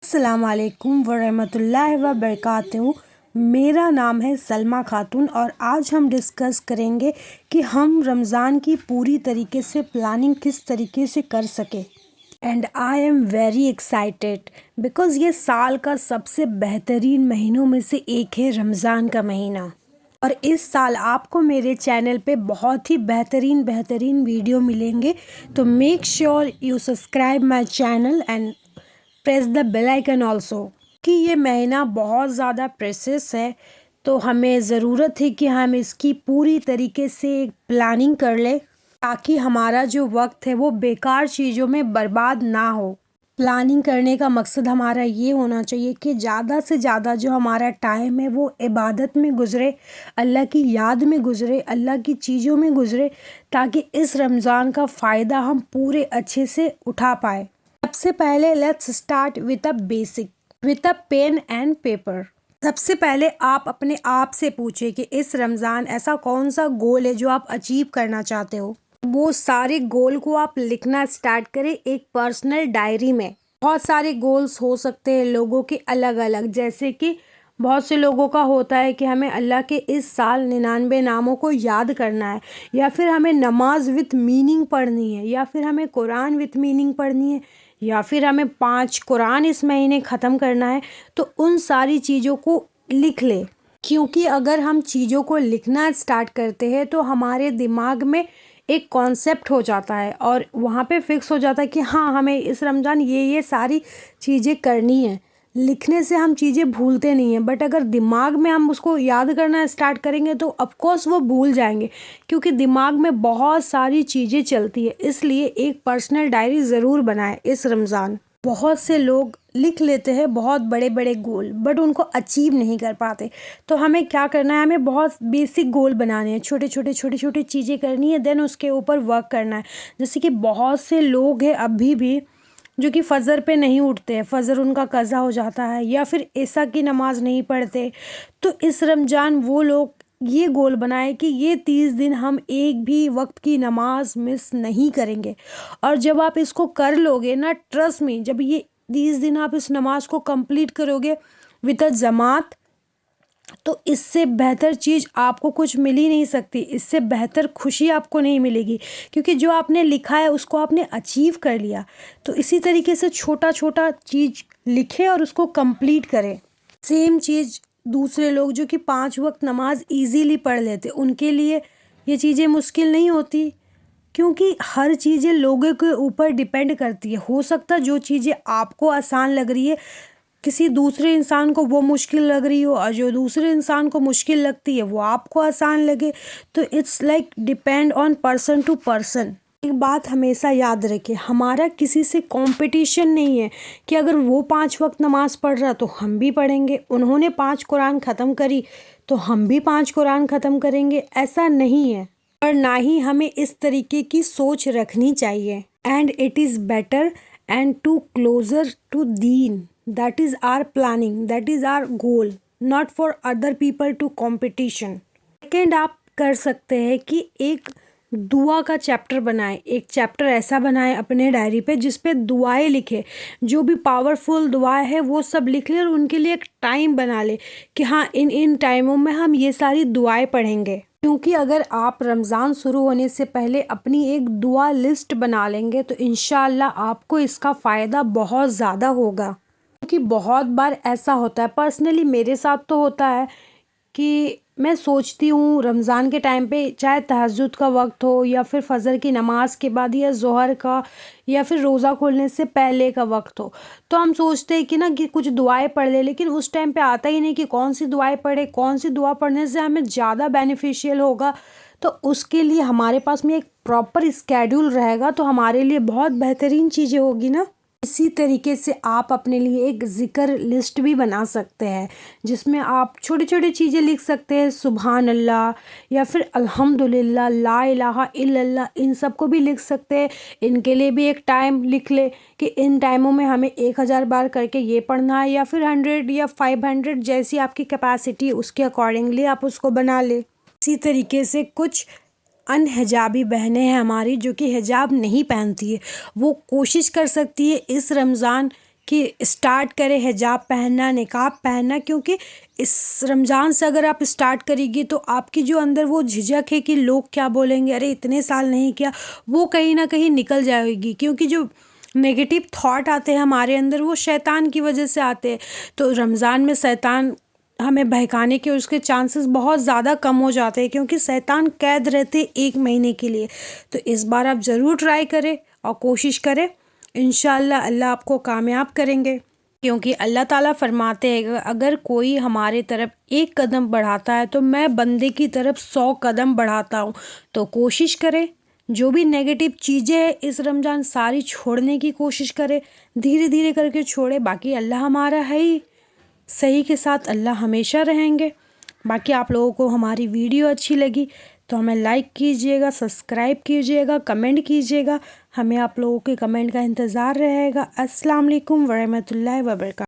अस्सलाम वालेकुम वरहमतुल्लाहि व बरकातहू। मेरा नाम है सलमा खातून और आज हम डिस्कस करेंगे कि हम रमज़ान की पूरी तरीके से प्लानिंग किस तरीके से कर सकें। And I am very excited because ये साल का सबसे बेहतरीन महीनों में से एक है रमज़ान का महीना। और इस साल आपको मेरे चैनल पे बहुत ही बेहतरीन वीडियो मिलेंगे, तो make sure you subscribe my channel and press the bell icon also. कि ये महीना बहुत ज़्यादा प्रेशियस है, तो हमें ज़रूरत है कि हम इसकी पूरी तरीके से प्लानिंग कर ले ताकि हमारा जो वक्त है वो बेकार चीज़ों में बर्बाद ना हो। प्लानिंग करने का मकसद हमारा ये होना चाहिए कि ज़्यादा से ज़्यादा जो हमारा टाइम है वो इबादत में गुज़रे, अल्लाह की याद में गुज़रे, अल्लाह की चीज़ों में गुज़रे, ताकि इस रमज़ान का फ़ायदा हम पूरे अच्छे से उठा पाए। सबसे पहले let's start with a basic, with a pen and paper. सबसे पहले आप अपने आप से पूछे कि इस रमज़ान ऐसा कौन सा गोल है जो आप अचीव करना चाहते हो। वो सारे गोल को आप लिखना स्टार्ट करें एक पर्सनल डायरी में। बहुत सारे गोल्स हो सकते हैं लोगों के अलग अलग, जैसे कि बहुत से लोगों का होता है कि हमें अल्लाह के इस साल 99 नामों को याद करना है, या फिर हमें नमाज विथ मीनिंग पढ़नी है, या फिर हमें कुरान विथ मीनिंग पढ़नी है, या फिर हमें 5 कुरान इस महीने ख़त्म करना है। तो उन सारी चीज़ों को लिख ले, क्योंकि अगर हम चीज़ों को लिखना स्टार्ट करते हैं तो हमारे दिमाग में एक कॉन्सेप्ट हो जाता है और वहाँ पे फिक्स हो जाता है कि हाँ, हमें इस रमज़ान ये सारी चीज़ें करनी है। लिखने से हम चीज़ें भूलते नहीं हैं, बट अगर दिमाग में हम उसको याद करना स्टार्ट करेंगे तो ऑफकोर्स वो भूल जाएंगे, क्योंकि दिमाग में बहुत सारी चीज़ें चलती है। इसलिए एक पर्सनल डायरी ज़रूर बनाएं इस रमज़ान। बहुत से लोग लिख लेते हैं बहुत बड़े बड़े गोल, बट उनको अचीव नहीं कर पाते। तो हमें क्या करना है, हमें बहुत बेसिक गोल बनाने हैं, छोटे छोटे चीज़ें करनी है, देन उसके ऊपर वर्क करना है। जैसे कि बहुत से लोग हैं अभी भी जो कि फ़जर पे नहीं उठते हैं, फ़जर उनका कज़ा हो जाता है, या फिर ऐसा की नमाज़ नहीं पढ़ते। तो इस रमज़ान वो लोग ये गोल बनाए कि ये 30 दिन हम एक भी वक्त की नमाज मिस नहीं करेंगे। और जब आप इसको कर लोगे ना, ट्रस्ट में, जब ये 30 दिन आप इस नमाज को कंप्लीट करोगे विद अ जमात, तो इससे बेहतर चीज़ आपको कुछ मिल ही नहीं सकती, इससे बेहतर खुशी आपको नहीं मिलेगी, क्योंकि जो आपने लिखा है उसको आपने अचीव कर लिया। तो इसी तरीके से छोटा छोटा चीज़ लिखें और उसको कंप्लीट करें। सेम चीज़ दूसरे लोग जो कि 5 वक्त नमाज इजीली पढ़ लेते, उनके लिए ये चीज़ें मुश्किल नहीं होती, क्योंकि हर चीज़ें लोगों के ऊपर डिपेंड करती है। हो सकता है जो चीज़ें आपको आसान लग रही है किसी दूसरे इंसान को वो मुश्किल लग रही हो, और जो दूसरे इंसान को मुश्किल लगती है वो आपको आसान लगे। तो it's like depend on person to person. एक बात हमेशा याद रखें, हमारा किसी से कंपटीशन नहीं है कि अगर वो 5 वक्त नमाज पढ़ रहा तो हम भी पढ़ेंगे, उन्होंने 5 कुरान ख़त्म करी तो हम भी 5 कुरान ख़त्म करेंगे, ऐसा नहीं है। और ना ही हमें इस तरीके की सोच रखनी चाहिए। And it is better and to closer to then, that is our planning, that is our goal, not for other people to competition। Second आप कर सकते हैं कि एक दुआ का चैप्टर बनाएं, एक चैप्टर ऐसा बनाएं अपने डायरी पे जिस पे दुआएं लिखे, जो भी पावरफुल दुआएं है वो सब लिख ले, और उनके लिए एक टाइम बना ले कि हाँ, इन टाइमों में हम ये सारी दुआएं पढ़ेंगे। क्योंकि अगर आप रमज़ान शुरू होने से पहले अपनी एक दुआ लिस्ट बना लेंगे तो इंशाअल्लाह आपको इसका फ़ायदा बहुत ज़्यादा होगा। कि बहुत बार ऐसा होता है, पर्सनली मेरे साथ तो होता है कि मैं सोचती हूँ रमज़ान के टाइम पे, चाहे तहज्जुद का वक्त हो, या फिर फ़जर की नमाज़ के बाद, या ज़ोहर का, या फिर रोज़ा खोलने से पहले का वक्त हो, तो हम सोचते हैं कि ना कि कुछ दुआएं पढ़ ले, लेकिन उस टाइम पे आता ही नहीं कि कौन सी दुआएं पढ़े, कौन सी दुआ पढ़ने से हमें ज़्यादा बेनिफिशियल होगा। तो उसके लिए हमारे पास में एक प्रॉपर स्केड्यूल रहेगा तो हमारे लिए बहुत बेहतरीन चीज़ें होगी ना। इसी तरीके से आप अपने लिए एक ज़िक्र लिस्ट भी बना सकते हैं, जिसमें आप छोटी छोटी चीज़ें लिख सकते हैं, सुभान अल्लाह, या फिर अल्हम्दुलिल्लाह, ला इलाहा इल्लल्लाह, इन सब को भी लिख सकते हैं। इनके लिए भी एक टाइम लिख ले कि इन टाइमों में हमें 1000 बार करके ये पढ़ना है, या फिर 100 या 500, जैसी आपकी कैपेसिटी उसके अकॉर्डिंगली आप उसको बना ले। इसी तरीके से कुछ अनहिजाबी बहनें हैं हमारी जो कि हिजाब नहीं पहनती है, वो कोशिश कर सकती है इस रमज़ान कि स्टार्ट करें हिजाब पहनना, निकाब पहनना, क्योंकि इस रमज़ान से अगर आप स्टार्ट करेगी तो आपकी जो अंदर वो झिझक है कि लोग क्या बोलेंगे, अरे इतने साल नहीं किया, वो कहीं ना कहीं निकल जाएगी। क्योंकि जो नेगेटिव थॉट आते हैं हमारे अंदर वो शैतान की वजह से आते हैं। तो रमज़ान में शैतान हमें बहकाने के उसके चांसेस बहुत ज़्यादा कम हो जाते हैं, क्योंकि शैतान कैद रहते 1 महीने के लिए। तो इस बार आप ज़रूर ट्राई करें और कोशिश करें, इंशाअल्लाह अल्लाह आपको कामयाब करेंगे। क्योंकि अल्लाह ताला फरमाते हैं अगर कोई हमारे तरफ 1 कदम बढ़ाता है तो मैं बंदे की तरफ 100 कदम बढ़ाता हूँ। तो कोशिश करें, जो भी नेगेटिव चीज़ें हैं इस रमज़ान सारी छोड़ने की कोशिश करें, धीरे धीरे करके छोड़े। बाकी अल्लाह हमारा है ही, सही के साथ अल्लाह हमेशा रहेंगे। बाकी आप लोगों को हमारी वीडियो अच्छी लगी तो हमें लाइक कीजिएगा, सब्सक्राइब कीजिएगा, कमेंट कीजिएगा। हमें आप लोगों के कमेंट का इंतज़ार रहेगा। अस्सलाम वालेकुम वरहमतुल्लाहि वबरकातुहू।